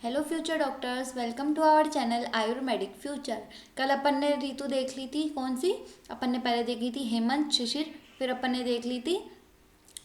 Hello future doctors, welcome to our channel Ayurvedic future. कल अपन ने ऋतु देख ली थी, कौन सी? अपन ने पहले देखी थी हेमंत, शिशिर। फिर अपन ने देख ली थी,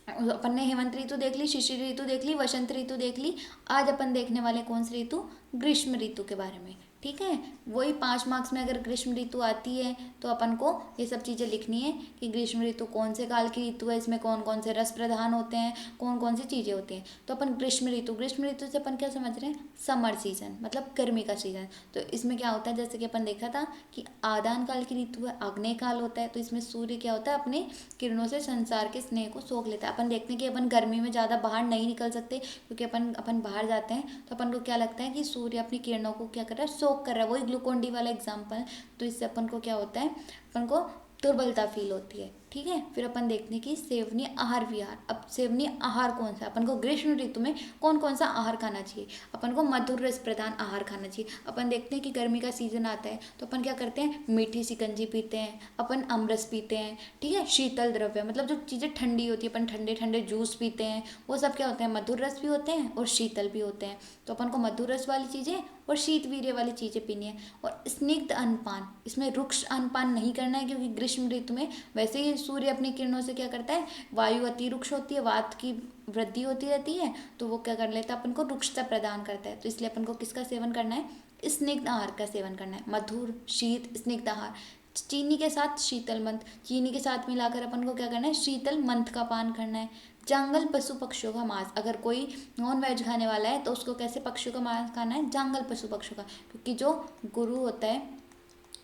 अपन ने हेमंत ऋतु देख ली, शिशिर ऋतु देख ली, वसंत ऋतु देख ली। आज अपन देखने वाले कौन सी ऋतु? ग्रीष्म ऋतु के बारे में। ठीक है, वही 5 मार्क्स में अगर ग्रीष्म ऋतु आती है तो अपन को ये सब चीज़ें लिखनी है कि ग्रीष्म ऋतु कौन से काल की ऋतु है, इसमें कौन कौन से रस प्रधान होते हैं, कौन कौन सी चीज़ें होती हैं। तो अपन ग्रीष्म ऋतु से अपन क्या समझ रहे हैं? समर सीजन, मतलब गर्मी का सीजन। तो इसमें क्या होता है, जैसे कि अपन देखा था कि आदान काल की ऋतु है, आग्नेय काल होता है। तो इसमें सूर्य क्या होता है, अपने किरणों से संसार के स्नेह को सोख लेता है। अपन देखते हैं कि अपन गर्मी में ज़्यादा बाहर नहीं निकल सकते, क्योंकि अपन अपन बाहर जाते हैं तो अपन को क्या लगता है कि सूर्य अपनी किरणों को क्या कर रहा है, सोख कर रहा है। वही ग्लूकोन डी वाला एग्जाम्पल। तो इससे अपन को क्या होता है, अपन को दुर्बलता फील होती है। ठीक है, फिर अपन देखते हैं कि सेवनीय आहार विहार। अब सेवनीय आहार कौन सा? अपन को ग्रीष्म ऋतु में कौन कौन सा आहार खाना चाहिए? अपन को मधुर रस प्रधान आहार खाना चाहिए। अपन देखते हैं कि गर्मी का सीजन आता है तो अपन क्या करते हैं, मीठी शिकंजी पीते हैं, अपन अमरस पीते हैं। ठीक है, शीतल द्रव्य मतलब जो चीज़ें ठंडी होती है, अपन ठंडे ठंडे जूस पीते हैं। वो सब क्या होते हैं, मधुर रस भी होते हैं और शीतल भी होते हैं। तो अपन को मधुर रस वाली चीज़ें और शीत वीर्य वाली चीज़ें पीनी है। और स्निग्ध अनपान, इसमें रुक्ष अनपान नहीं करना है, क्योंकि ग्रीष्म ऋतु में वैसे ही सूर्य अपनी किरणों से क्या करता है, वायु अति रुक्ष होती है, वात की वृद्धि होती रहती है, तो वो क्या कर लेता है, अपन को रुक्षता प्रदान करता है। तो इसलिए अपन को किसका सेवन करना है? स्निग्ध आहार का सेवन करना है। मधुर शीत स्निग्ध आहार। चीनी के साथ शीतल मंथ, चीनी के साथ मिलाकर अपन को क्या करना है, शीतल मंथ का पान करना है। जंगल पशु पक्षियों का मांस, अगर कोई नॉन वेज खाने वाला है तो उसको कैसे पक्षियों का मांस खाना है? जंगल पशु पक्षियों का, क्योंकि जो गुरु होता है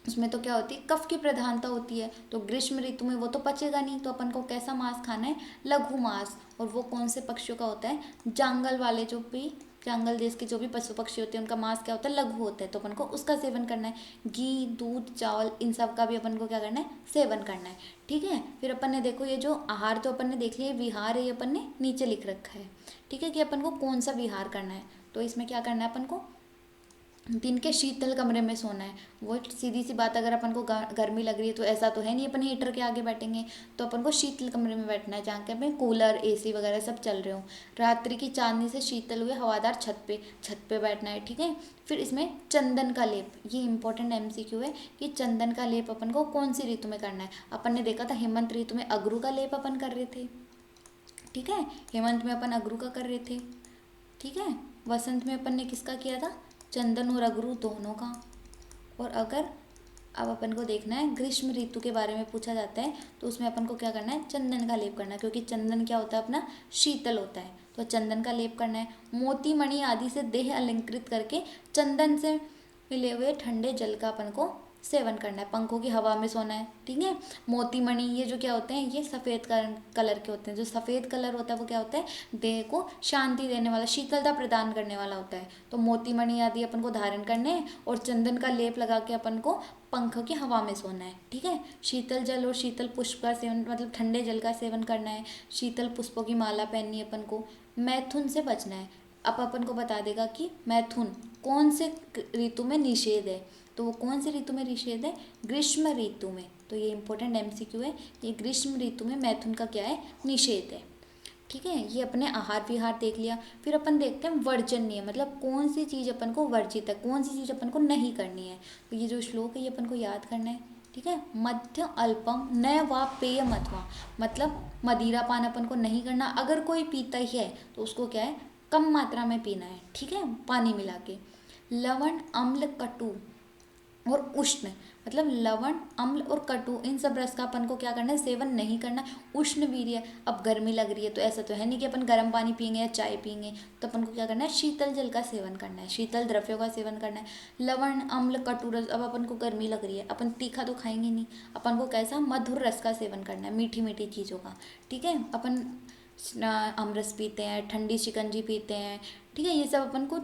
उसमें तो क्या होती है, कफ की प्रधानता होती है। तो ग्रीष्म ऋतु में वो तो पचेगा नहीं, तो अपन को कैसा मांस खाना है? लघु मांस। और वो कौन से पक्षियों का होता है? जंगल वाले, जो भी जंगल देश के जो भी पशु पक्षी होते हैं उनका मांस क्या होता है? लघु होता है। तो अपन को उसका सेवन करना है। घी दूध चावल इन सब का भी अपन को क्या करना है? सेवन करना है। ठीक है, फिर अपन ने देखो ये जो आहार तो अपन ने देख लिया, विहार है ये अपन ने नीचे लिख रखा है। ठीक है, कि अपन को कौन सा विहार करना है। तो इसमें क्या करना है, अपन को दिन के शीतल कमरे में सोना है। वो सीधी सी बात, अगर अपन को गर्मी लग रही है तो ऐसा तो है नहीं अपन हीटर के आगे बैठेंगे, तो अपन को शीतल कमरे में बैठना है जहाँ के में कूलर एसी वगैरह सब चल रहे हो। रात्रि की चांदनी से शीतल हुए हवादार छत पे बैठना है। ठीक है, फिर इसमें चंदन का लेप, ये इंपॉर्टेंट एमसीक्यू है कि चंदन का लेप अपन को कौन सी ऋतु में करना है। अपन ने देखा था हेमंत ऋतु में अगरू का लेप अपन कर रहे थे। ठीक है, हेमंत में अपन अगरू का कर रहे थे। ठीक है, वसंत में अपन ने किसका किया था? चंदन और अगरू दोनों का। और अगर अब अपन को देखना है ग्रीष्म ऋतु के बारे में पूछा जाता है तो उसमें अपन को क्या करना है? चंदन का लेप करना है, क्योंकि चंदन क्या होता है, अपना शीतल होता है। तो चंदन का लेप करना है। मोती मणि आदि से देह अलंकृत करके चंदन से मिले हुए ठंडे जल का अपन को सेवन करना है। पंखों की हवा में सोना है। ठीक है, मोती मणि ये जो क्या होते हैं, ये सफ़ेद कलर के होते हैं। जो सफ़ेद कलर होता है वो क्या होता है? देह को शांति देने वाला, शीतलता प्रदान करने वाला होता है। तो मोती मणि आदि अपन को धारण करने हैं और चंदन का लेप लगा के अपन को पंखों की हवा में सोना है। ठीक है, शीतल जल और शीतल पुष्प का सेवन, मतलब ठंडे जल का सेवन करना है। शीतल पुष्पों की माला पहननी है अपन को। मैथुन से बचना है। अब अपन को बता देगा कि मैथुन कौन से ऋतु में निषेध है। तो वो कौन सी ऋतु में निषेध है? ग्रीष्म ऋतु में। तो ये इंपॉर्टेंट एमसीक्यू है, ये ग्रीष्म ऋतु में मैथुन का क्या है? निषेध है। ठीक है, ये अपने आहार विहार देख लिया। फिर अपन देखते हैं वर्जनीय, मतलब कौन सी चीज़ अपन को वर्जित है, कौन सी चीज़ अपन को नहीं करनी है। तो ये जो श्लोक है ये अपन को याद करना है। ठीक है, मध्य अल्पम न वा पेय मध्वा, मतलब मदिरा पान अपन को नहीं करना। अगर कोई पीता ही है तो उसको क्या है? कम मात्रा में पीना है। ठीक है, पानी मिला के। लवण अम्ल कटु और उष्ण, मतलब लवण अम्ल और कटु इन सब रस का अपन को क्या करना है? सेवन नहीं करना। उष्ण वीर्य, अब गर्मी लग रही है तो ऐसा तो है नहीं कि अपन गर्म पानी पियेंगे या चाय पियेंगे, तो अपन को क्या करना है? शीतल जल का सेवन करना है, शीतल द्रव्यों का सेवन करना है। लवण अम्ल कटु रस, अब अपन को गर्मी लग रही है, अपन तीखा तो खाएंगे नहीं, अपन को कैसा? मधुर रस का सेवन करना है, मीठी मीठी चीज़ों का। ठीक है, अपन अमरस पीते हैं, ठंडी शिकंजी पीते हैं। ठीक है, ये सब अपन को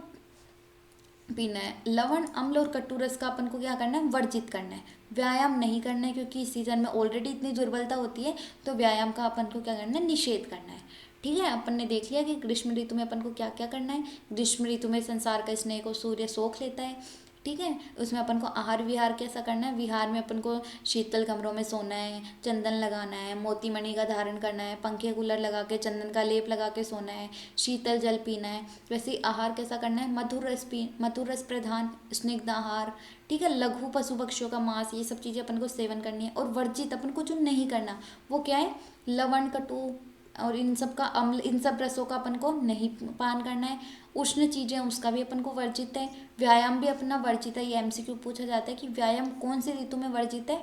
पीना है। लवण अम्ल और कटु रस का अपन को क्या करना है? वर्जित करना है। व्यायाम नहीं करना है, क्योंकि इस सीजन में ऑलरेडी इतनी दुर्बलता होती है, तो व्यायाम का अपन को क्या करना है? निषेध करना है। ठीक है, अपन ने देख लिया कि ग्रीष्म ऋतु में अपन को क्या क्या करना है। ग्रीष्म ऋतु में संसार का स्नेह को सूर्य सोख लेता है। ठीक है। उसमें अपन को आहार विहार कैसा करना है, विहार में अपन को शीतल कमरों में सोना है, चंदन लगाना है, मोती मणि का धारण करना है, पंखे कूलर लगा के चंदन का लेप लगा के सोना है, शीतल जल पीना है। वैसे ही आहार कैसा करना है, मधुर रस प्रधान स्निग्ध आहार, ठीक है। लघु पशु पक्षियों का मांस, ये सब चीज़ें अपन को सेवन करनी है। और वर्जित अपन को जो नहीं करना वो क्या है, लवण कटु और इन सब का अम्ल, इन सब रसों का अपन को नहीं पान करना है। उष्ण चीज़ें उसका भी अपन को वर्जित है। व्यायाम भी अपना वर्जित है। ये एमसीक्यू पूछा जाता है कि व्यायाम कौन सी ऋतु में वर्जित है,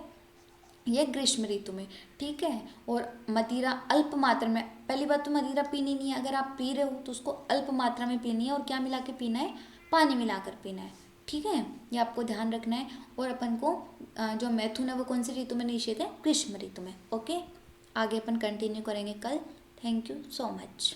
ये ग्रीष्म ऋतु में, ठीक है। और मदिरा अल्प मात्रा में, पहली बात तो मदिरा पीनी नहीं है, अगर आप पी रहे हो तो उसको अल्प मात्रा में पीनी है। और क्या मिला के पीना है, पानी मिलाकर पीना है, ठीक है। ये आपको ध्यान रखना है। और अपन को जो मैथुन है वो कौन सी ऋतु में निषेध है, ग्रीष्म ऋतु में। ओके, आगे अपन कंटिन्यू करेंगे कल। Thank you so much.